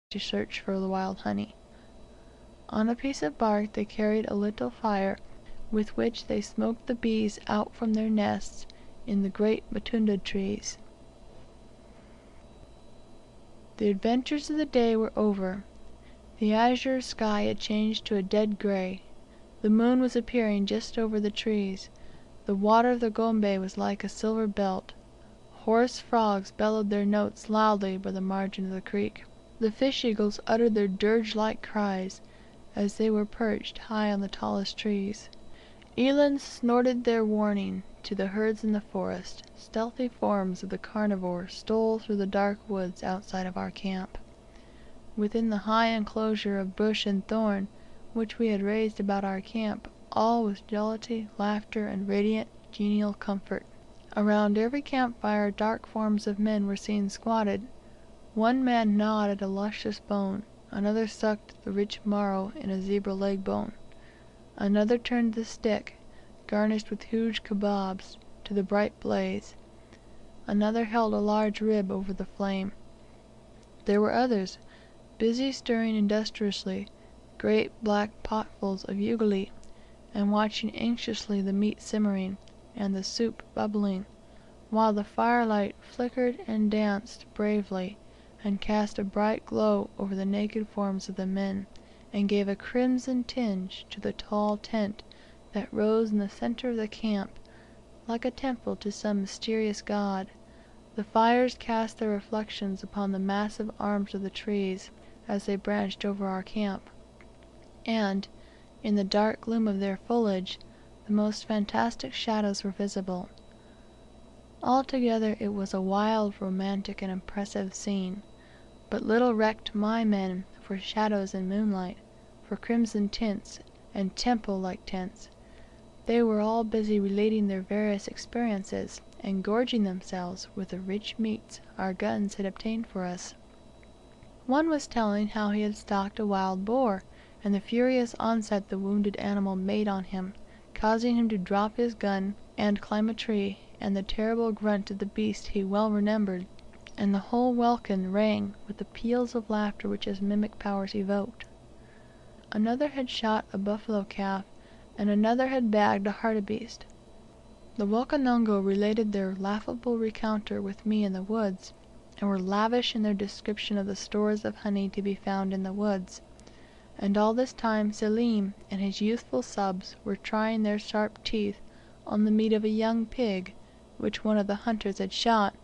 to search for the wild honey. On a piece of bark they carried a little fire, with which they smoked the bees out from their nests in the great matunda trees. The adventures of the day were over. The azure sky had changed to a dead gray. The moon was appearing just over the trees. The water of the Gombe was like a silver belt. Hoarse frogs bellowed their notes loudly by the margin of the creek. The fish eagles uttered their dirge like cries, as they were perched high on the tallest trees. Elands snorted their warning to the herds in the forest. Stealthy forms of the carnivore stole through the dark woods outside of our camp. Within the high enclosure of bush and thorn which we had raised about our camp, all was jollity, laughter, and radiant, genial comfort. Around every camp fire dark forms of men were seen squatted. One man gnawed at a luscious bone, another sucked the rich marrow in a zebra leg bone, another turned the stick, garnished with huge kebabs, to the bright blaze, another held a large rib over the flame. There were others, busy stirring industriously great black potfuls of ugali, and watching anxiously the meat simmering, and the soup bubbling, while the firelight flickered and danced bravely, and cast a bright glow over the naked forms of the men, and gave a crimson tinge to the tall tent that rose in the centre of the camp, like a temple to some mysterious god. The fires cast their reflections upon the massive arms of the trees, as they branched over our camp, and, in the dark gloom of their foliage, the most fantastic shadows were visible. Altogether it was a wild, romantic, and impressive scene. But little recked my men for shadows and moonlight, for crimson tints, and temple like tents. They were all busy relating their various experiences, and gorging themselves with the rich meats our guns had obtained for us. One was telling how he had stalked a wild boar, and the furious onset the wounded animal made on him, causing him to drop his gun and climb a tree, and the terrible grunt of the beast he well remembered, and the whole welkin rang with the peals of laughter which his mimic powers evoked. Another had shot a buffalo calf, and another had bagged a hartebeest. The Wakonongo related their laughable rencounter with me in the woods, and were lavish in their description of the stores of honey to be found in the woods. And all this time Selim and his youthful subs were trying their sharp teeth on the meat of a young pig, which one of the hunters had shot,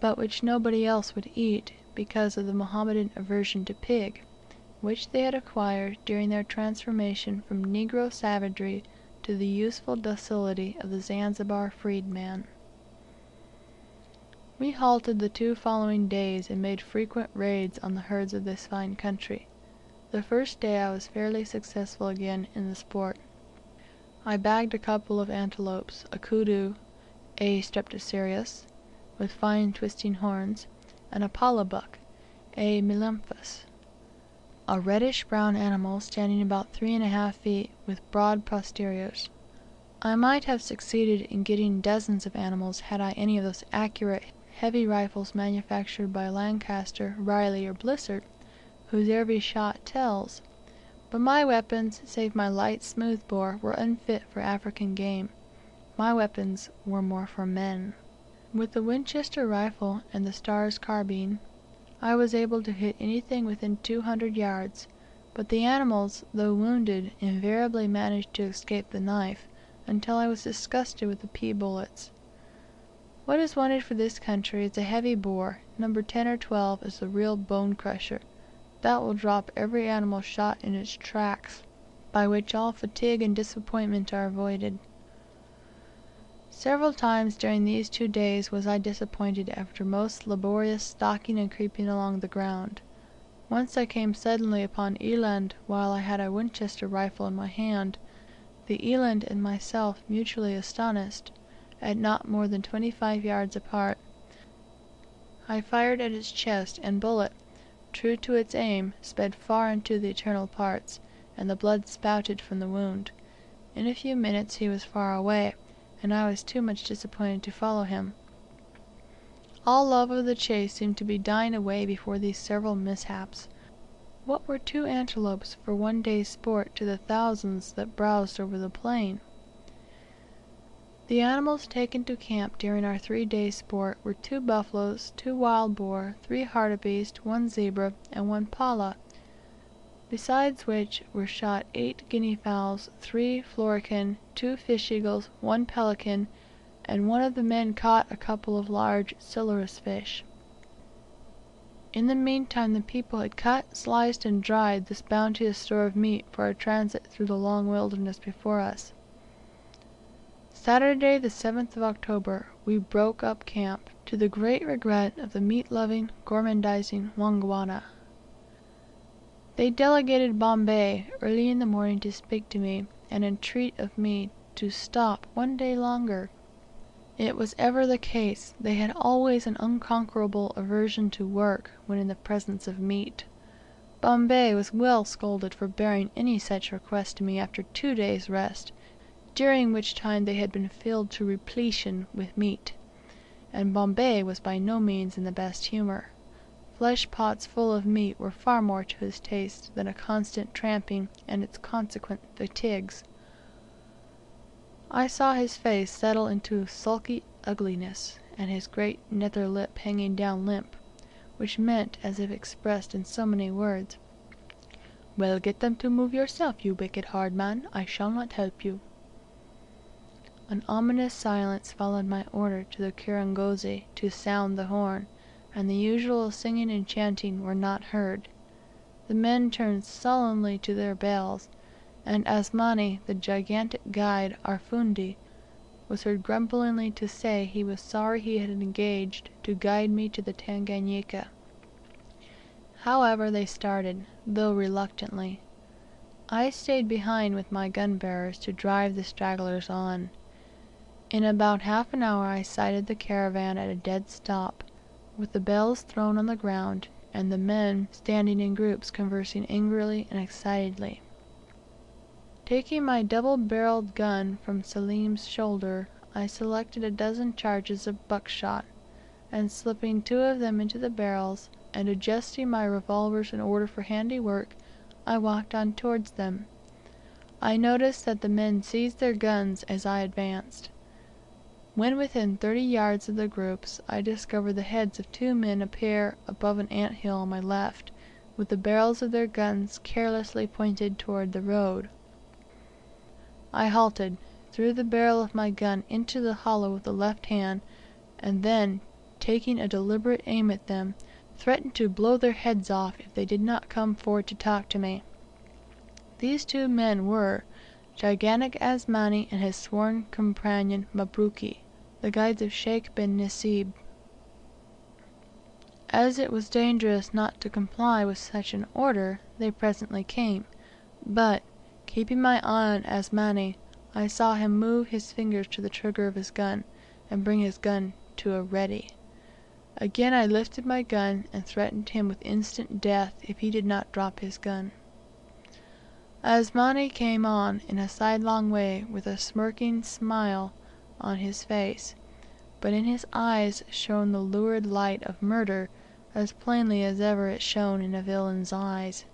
but which nobody else would eat, because of the Mohammedan aversion to pig, which they had acquired during their transformation from negro savagery to the useful docility of the Zanzibar freedman. We halted the 2 following days, and made frequent raids on the herds of this fine country. The first day I was fairly successful again in the sport. I bagged a couple of antelopes, a kudu, A. streptocerius, with fine twisting horns, and a pallabuck, A. melomphus, a reddish brown animal standing about 3½ feet, with broad posteriors. I might have succeeded in getting dozens of animals had I any of those accurate heavy rifles manufactured by Lancaster, Riley, or Blissett, whose every shot tells; but my weapons, save my light smoothbore, were unfit for African game. My weapons were more for men. With the Winchester rifle and the Starr's carbine, I was able to hit anything within 200 yards, but the animals, though wounded, invariably managed to escape the knife, until I was disgusted with the pea bullets. What is wanted for this country is a heavy bore. No. 10 or 12 is the real bone crusher. That will drop every animal shot in its tracks, by which all fatigue and disappointment are avoided. Several times during these 2 days was I disappointed after most laborious stalking and creeping along the ground. Once I came suddenly upon Eland while I had a Winchester rifle in my hand, the Eland and myself mutually astonished, at not more than 25 yards apart. I fired at its chest, and bullet, true to its aim, sped far into the internal parts, and the blood spouted from the wound. In a few minutes he was far away, and I was too much disappointed to follow him. All love of the chase seemed to be dying away before these several mishaps. What were 2 antelopes for one day's sport to the thousands that browsed over the plain? The animals taken to camp during our 3 days' sport were 2 buffaloes, 2 wild boar, 3 hartebeest, 1 zebra, and 1 pala, besides which were shot 8 guinea fowls, 3 florican, 2 fish eagles, 1 pelican, and one of the men caught a couple of large silurus fish. In the meantime the people had cut, sliced, and dried this bounteous store of meat for our transit through the long wilderness before us. Saturday, the 7th of October, we broke up camp, to the great regret of the meat loving, gormandizing Wangwana. They delegated Bombay early in the morning to speak to me, and entreat of me to stop one day longer. It was ever the case, they had always an unconquerable aversion to work when in the presence of meat. Bombay was well scolded for bearing any such request to me after 2 days' rest, during which time they had been filled to repletion with meat, and Bombay was by no means in the best humour. Flesh pots full of meat were far more to his taste than a constant tramping and its consequent fatigues. I saw his face settle into sulky ugliness, and his great nether lip hanging down limp, which meant, as if expressed in so many words, "Well, get them to move yourself, you wicked hard man. I shall not help you." An ominous silence followed my order to the kirangozi to sound the horn, and the usual singing and chanting were not heard. The men turned sullenly to their bells, and Asmani, the gigantic guide, our fundi, was heard grumblingly to say he was sorry he had engaged to guide me to the Tanganika. However, they started, though reluctantly. I stayed behind with my gun bearers to drive the stragglers on. In about half an hour I sighted the caravan at a dead stop, with the bells thrown on the ground, and the men standing in groups conversing angrily and excitedly. Taking my double barrelled gun from Selim's shoulder, I selected a dozen charges of buckshot, and slipping 2 of them into the barrels, and adjusting my revolvers in order for handy work, I walked on towards them. I noticed that the men seized their guns as I advanced. When within 30 yards of the groups, I discovered the heads of 2 men appear above an ant hill on my left, with the barrels of their guns carelessly pointed toward the road. I halted, threw the barrel of my gun into the hollow with the left hand, and then, taking a deliberate aim at them, threatened to blow their heads off if they did not come forward to talk to me. These 2 men were gigantic Asmani and his sworn companion Mabruki, the guides of Sheikh bin Nasib. As it was dangerous not to comply with such an order, they presently came, but, keeping my eye on Asmani, I saw him move his fingers to the trigger of his gun, and bring his gun to a ready. Again I lifted my gun, and threatened him with instant death if he did not drop his gun. Asmani came on in a sidelong way, with a smirking smile on his face, but in his eyes shone the lurid light of murder as plainly as ever it shone in a villain's eyes.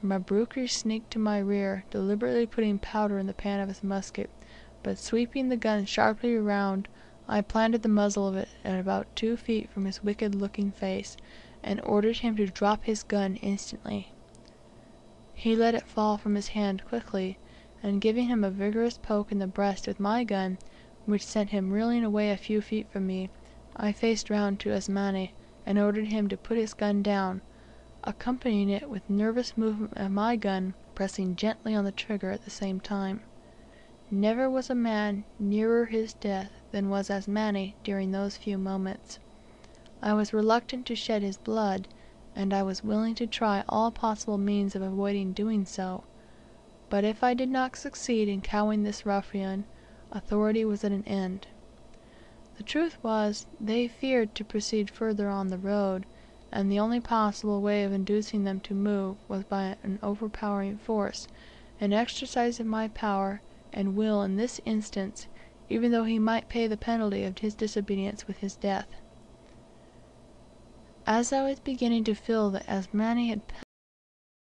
Mabruki sneaked to my rear, deliberately putting powder in the pan of his musket, but sweeping the gun sharply round, I planted the muzzle of it at about 2 feet from his wicked looking face, and ordered him to drop his gun instantly. He let it fall from his hand quickly, and giving him a vigorous poke in the breast with my gun, which sent him reeling away a few feet from me, I faced round to Asmani, and ordered him to put his gun down, accompanying it with nervous movement of my gun, pressing gently on the trigger at the same time. Never was a man nearer his death than was Asmani during those few moments. I was reluctant to shed his blood, and I was willing to try all possible means of avoiding doing so; but if I did not succeed in cowing this ruffian, authority was at an end. The truth was, they feared to proceed further on the road, and the only possible way of inducing them to move was by an overpowering force, an exercise of my power and will in this instance, even though he might pay the penalty of his disobedience with his death. As I was beginning to feel that Asmani had